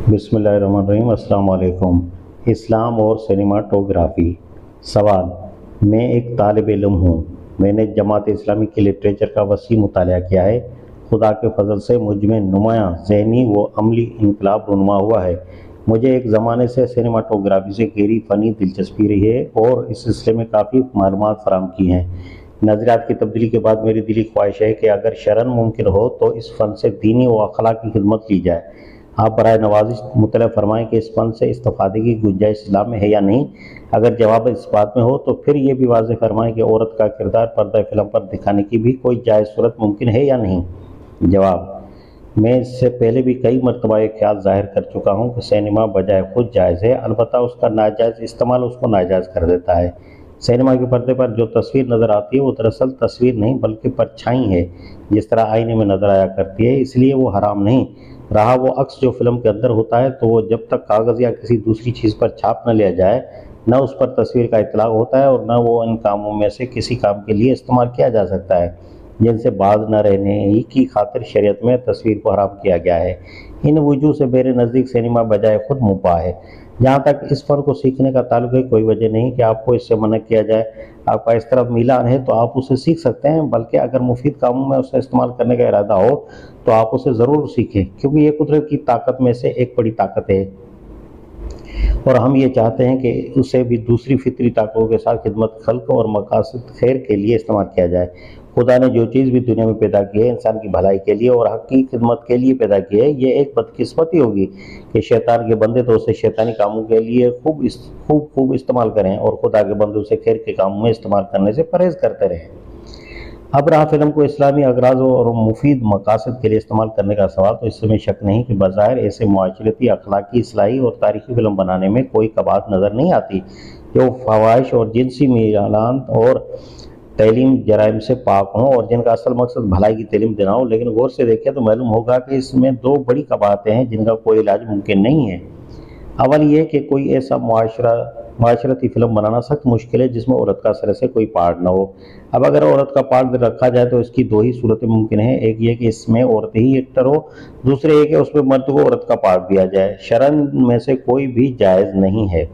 बिस्मिल्लाहिर्रहमानिर्रहीम। अस्सलाम वालेकुम। इस्लाम और सिनेमाटोग्राफी। सवाल: मैं एक तालिब इल्म हूँ। मैंने जमात इस्लामी के लिटरेचर का वसी मुतालिया किया है। खुदा के फजल से मुझ में नुमायाँ ज़हनी व अमली इनकलाब रुनुमा हुआ है। मुझे एक ज़माने से सिनेमाटोग्राफी से गहरी फ़नी दिलचस्पी रही है और इस सिलसिले में काफ़ी मालूमात फ़राहम की हैं। नज़रियात की तब्दीली के बाद मेरी दिली ख्वाहिश है कि अगर शरन मुमकिन हो तो इस फ़न से दीनी व अखलाकी खिदमत ली जाए। आप बराए नवाजिश मुतलअ फरमाएँ कि इस फ़न से इस्तिफ़ादे की गुंजाइश इस्लाम में है या नहीं। अगर जवाब इस बात में हो तो फिर ये भी वाज़ेह फरमाएँ कि औरत का किरदार पर्दा फ़िल्म पर दिखाने की भी कोई जायज़ सूरत मुमकिन है या नहीं। जवाब: मैं इससे पहले भी कई मरतबा ये ख्याल ज़ाहिर कर चुका हूँ कि सिनेमा बजाय खुद जायज़ है, अलबत्ता उसका नाजायज़ इस्तेमाल उसको नाजायज़ कर देता है। सिनेमा के पर्दे पर जो तस्वीर नज़र आती है वो दरअसल तस्वीर नहीं बल्कि परछाई है, जिस तरह आईने में नज़र आया करती है, इसलिए वो हराम नहीं। रहा वो अक्स जो फ़िल्म के अंदर होता है तो वो जब तक कागज़ या किसी दूसरी चीज़ पर छाप न लिया जाए, न उस पर तस्वीर का इतलाक़ होता है और न वो इन कामों में से किसी काम के लिए इस्तेमाल किया जा सकता है जिनसे बाज न रहने ही की खातिर शरीयत में तस्वीर को हराम किया गया है। इन वजूह से मेरे नज़दीक सिनेमा बजाय खुद मुबाह है। जहाँ तक इस फ़न को सीखने का ताल्लुक है, कोई वजह नहीं कि आपको इससे मना किया जाए। आपका इस तरफ मीलान है तो आप उसे सीख सकते हैं, बल्कि अगर मुफीद कामों में उसे इस्तेमाल करने का इरादा हो तो आप उसे ज़रूर सीखें, क्योंकि ये कुदरत की ताकत में से एक बड़ी ताकत है और हम ये चाहते हैं कि उसे भी दूसरी फितरी ताकतों के साथ खिदमत खल्क और मकासद खैर के लिए इस्तेमाल किया जाए। खुदा ने जो चीज़ भी दुनिया में पैदा की है इंसान की भलाई के लिए और हक़ की खिदमत के लिए पैदा की है। ये एक बदकिस्मती होगी कि शैतान के बंदे तो उसे शैतानी कामों के लिए खूब इस्तेमाल करें और खुदा के बंदे उसे खैर के कामों में इस्तेमाल करने से परहेज़ करते रहें। अब रहा फ़िल्म को इस्लामी अगराज़ और मुफीद मकासद के लिए इस्तेमाल करने का सवाल, तो इसमें शक नहीं कि बज़ाहिर ऐसे मुआशरती, अखलाकी, इस्लाही और तारीख़ी फ़िल्म बनाने में कोई कबाहत नज़र नहीं आती, जो फ़वाहिश और जिनसी मीलान और तैलीम जराइम से पाक हों और जिनका असल मकसद भलाई की तालीम देना हो। लेकिन गौर से देखें तो मालूम होगा कि इसमें दो बड़ी कबाहतें हैं जिनका कोई इलाज मुमकिन नहीं है। अव्वल ये कि कोई ऐसा माशरती फ़िल्म बनाना सख्त मुश्किल है जिसमें औरत का सिरे से कोई पार्ट ना हो। अब अगर औरत का पार्ट रखा जाए तो इसकी दो ही सूरतें मुमकिन हैं। एक ये कि इसमें औरत ही एक्टर हो, दूसरे ये कि उसमें मर्द को औरत का पार्ट दिया जाए। शरअन में से कोई भी जायज़ नहीं है।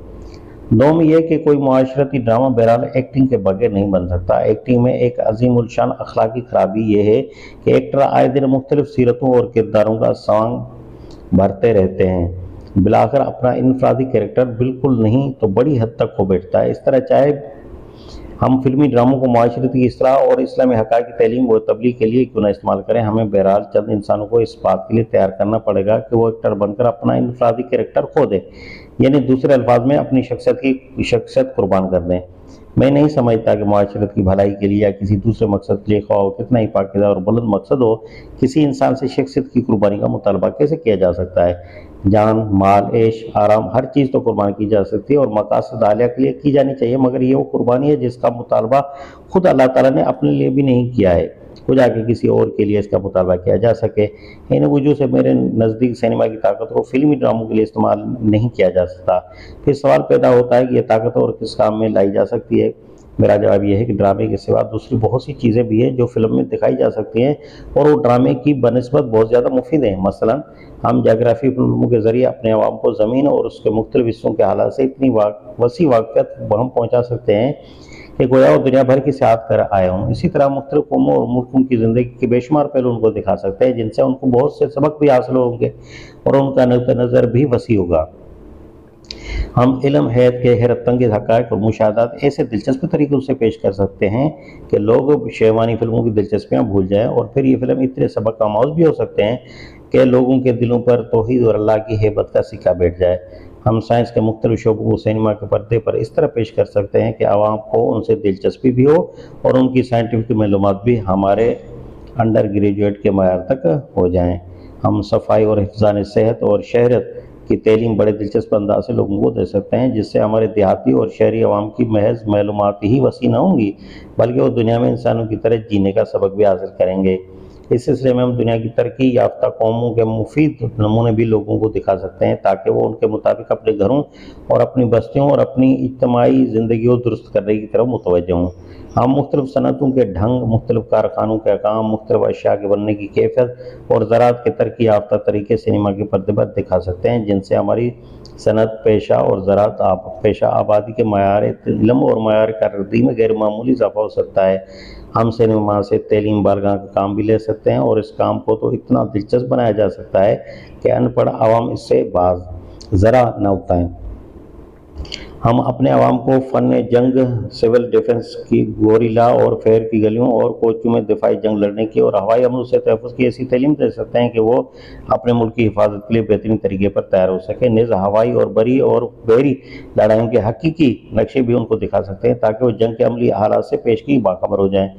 दोम ये कि कोई मुआशरती ड्रामा बहरहाल एक्टिंग के बगैर नहीं बन सकता। एक्टिंग में एक अज़ीमुल-शान अखलाकी खराबी ये है कि एक्टर आए दिन मुख्तलिफ सीरतों और किरदारों का सॉन्ग भरते रहते हैं। बिलाखिर अपना इनफरादी कैरेक्टर बिल्कुल नहीं तो बड़ी हद तक खो बैठता है। इस तरह चाहे हम फ़िल्मी ड्रामों को माशरती इस्लाह और इस्लामी हक़ाइक़ की तालीम व तबलीग के लिए क्यों ना इस्तेमाल करें, हमें बहरहाल चंद इंसानों को इस बात के लिए तैयार करना पड़ेगा कि वो एक्टर बनकर अपना इनफरादी कैरेक्टर खो दें, यानी दूसरे अल्फाज में अपनी शख्सियत कुर्बान कर दें। मैं नहीं समझता कि मुआशरत की भलाई के लिए या किसी दूसरे मकसद के लिए, ख्वाह वो कितना ही पाकीज़ा और बुलंद मकसद हो, किसी इंसान से शख्सियत की कुर्बानी का मुतालबा कैसे किया जा सकता है। जान, माल, ऐश, आराम, हर चीज़ तो कुर्बान की जा सकती है और मकासद आलिया के लिए की जानी चाहिए, मगर ये वो कुर्बानी है जिसका मुतालबा खुद अल्लाह ताला ने अपने लिए भी नहीं किया है, खुद आके किसी और के लिए इसका मुतालबा किया जा सके। इन वजह से मेरे नज़दीक सिनेमा की ताकत को फ़िल्मी ड्रामों के लिए इस्तेमाल नहीं किया जा सकता। फिर सवाल पैदा होता है कि यह ताकत और किस काम में लाई जा सकती है। मेरा जवाब यह है कि ड्रामे के सिवा दूसरी बहुत सी चीज़ें भी हैं जो फ़िल्म में दिखाई जा सकती हैं और वो ड्रामे की बनस्बत बहुत ज़्यादा मुफीद हैं। मसलन हम जोग्राफ़ी फ़िल्मों के ज़रिए अपने अवाम को ज़मीन और उसके मुख्तलिफ हिस्सों के हालात से इतनी वसी वाक़फ़ियत हम पहुँचा सकते हैं कि गोया वो दुनिया भर की सैयाहत कर आए हों। इसी तरह मुख्तलिफ कौमों और मुल्कों की ज़िंदगी के बेशुमार पहलू उनको दिखा सकते हैं, जिनसे उनको बहुत से सबक भी हासिल होंगे और उनका नुक्ता नज़र भी वसी होगा। हम इल्म हैत के हैरतअंगेज़ हक़ाइक़ और मुशाहदात ऐसे दिलचस्प तरीक़ों से पेश कर सकते हैं कि लोग शहवानी फ़िल्मों की दिलचस्पियाँ भूल जाएँ और फिर ये फ़िल्म इतने सबक आमोज़ भी हो सकते हैं कि लोगों के दिलों पर तौहीद और अल्लाह की हैबत का सिक्का बैठ जाए। हम साइंस के मुख्तलिफ शोबों को सिनेमा के पर्दे पर इस तरह पेश कर सकते हैं कि आवाम को उनसे दिलचस्पी भी हो और उनकी साइंटिफिक मालूमात भी हमारे अंडर ग्रेजुएट के मयार तक हो जाएँ। हम सफाई और हिफ़्ज़ान सेहत और शहरत की तालीम बड़े दिलचस्प अंदाज से लोगों को दे सकते हैं, जिससे हमारे देहाती और शहरी अवाम की महज मालूमात ही वसी न होंगी, बल्कि वो दुनिया में इंसानों की तरह जीने का सबक भी हासिल करेंगे। इस सिलसिले में हम दुनिया की तरक्की याफ्ता कौमों के मुफीद नमूने भी लोगों को दिखा सकते हैं ताकि वो उनके मुताबिक अपने घरों और अपनी बस्तियों और अपनी इज्तमाही ज़िंदगी को दुरुस्त करने की तरफ मुतवज्जह हों। हम मुख्तलिफ़ सनतों के ढंग, मुख्तलिफ़ कारखानों के काम, मुख्तलिफ़ अशिया के बनने की कैफियत और ज़राअत के तरक्की याफ्ता तरीके सिनेमा के पर्दे पर दिखा सकते हैं, जिनसे हमारी सनत पेशा और ज़राअत पेशा आबादी के मयार इल्म और मयार कारकर्दगी में गैर मामूली इजाफा हो सकता है। हम सिनेमा से तालीम बारगाह का काम भी ले सकते हैं और इस काम को तो इतना दिलचस्प बनाया जा सकता है कि अनपढ़ आवाम इससे बाज़ ज़रा न उगताएँ। हम अपने आवाम को फ़न जंग, सिविल डिफेंस की, गोरिल्ला और फेर की गलियों और कोचों में दिफाई जंग लड़ने की और हवाई हमलों से तहफ़्फ़ुज़ की ऐसी तालीम दे सकते हैं कि वो अपने मुल्क की हिफाजत के लिए बेहतरीन तरीके पर तैयार हो सकें। निज़ हवाई और बहरी लड़ाइयों के हकीकी नक्शे भी उनको दिखा सकते हैं ताकि वो जंग के अमली हालात से पेशगी बाखबर हो जाएँ।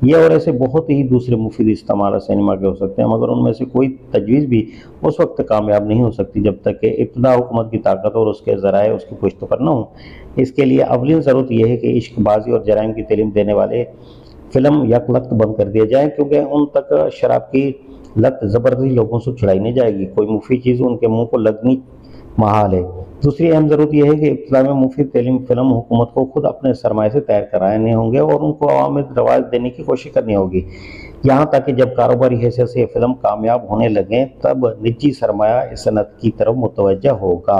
ये और ऐसे बहुत ही दूसरे मुफीद इस्तेमाल सिनेमा के हो सकते हैं, मगर उनमें से कोई तजवीज़ भी उस वक्त कामयाब नहीं हो सकती जब तक कि इब्तदा हुकूमत की ताकत और उसके ज़राए उसकी पुश्त पर न हों। इसके लिए अवलिन ज़रूरत यह है कि इश्कबाज़ी और जराइम की तालीम देने वाले फ़िल्म यकलख्त बंद कर दिए जाएँ, क्योंकि उन तक शराब की लत ज़बरदस्ती लोगों से छुड़ाई नहीं जाएगी। कोई मुफीद चीज़ उनके मुँह को लगनी महाल है। दूसरी अहम ज़रूरत यह है कि इब्तिदा में मुफीद तालीम फ़िल्म हुकूमत को खुद अपने सरमाए से तैयार कराने होंगे और उनको अवाम में रवाज देने की कोशिश करनी होगी। यहाँ तक कि जब कारोबारी हैसियत से ये फ़िल्म कामयाब होने लगें, तब निजी सरमाया इस सनत की तरफ मुतवज्जह होगा।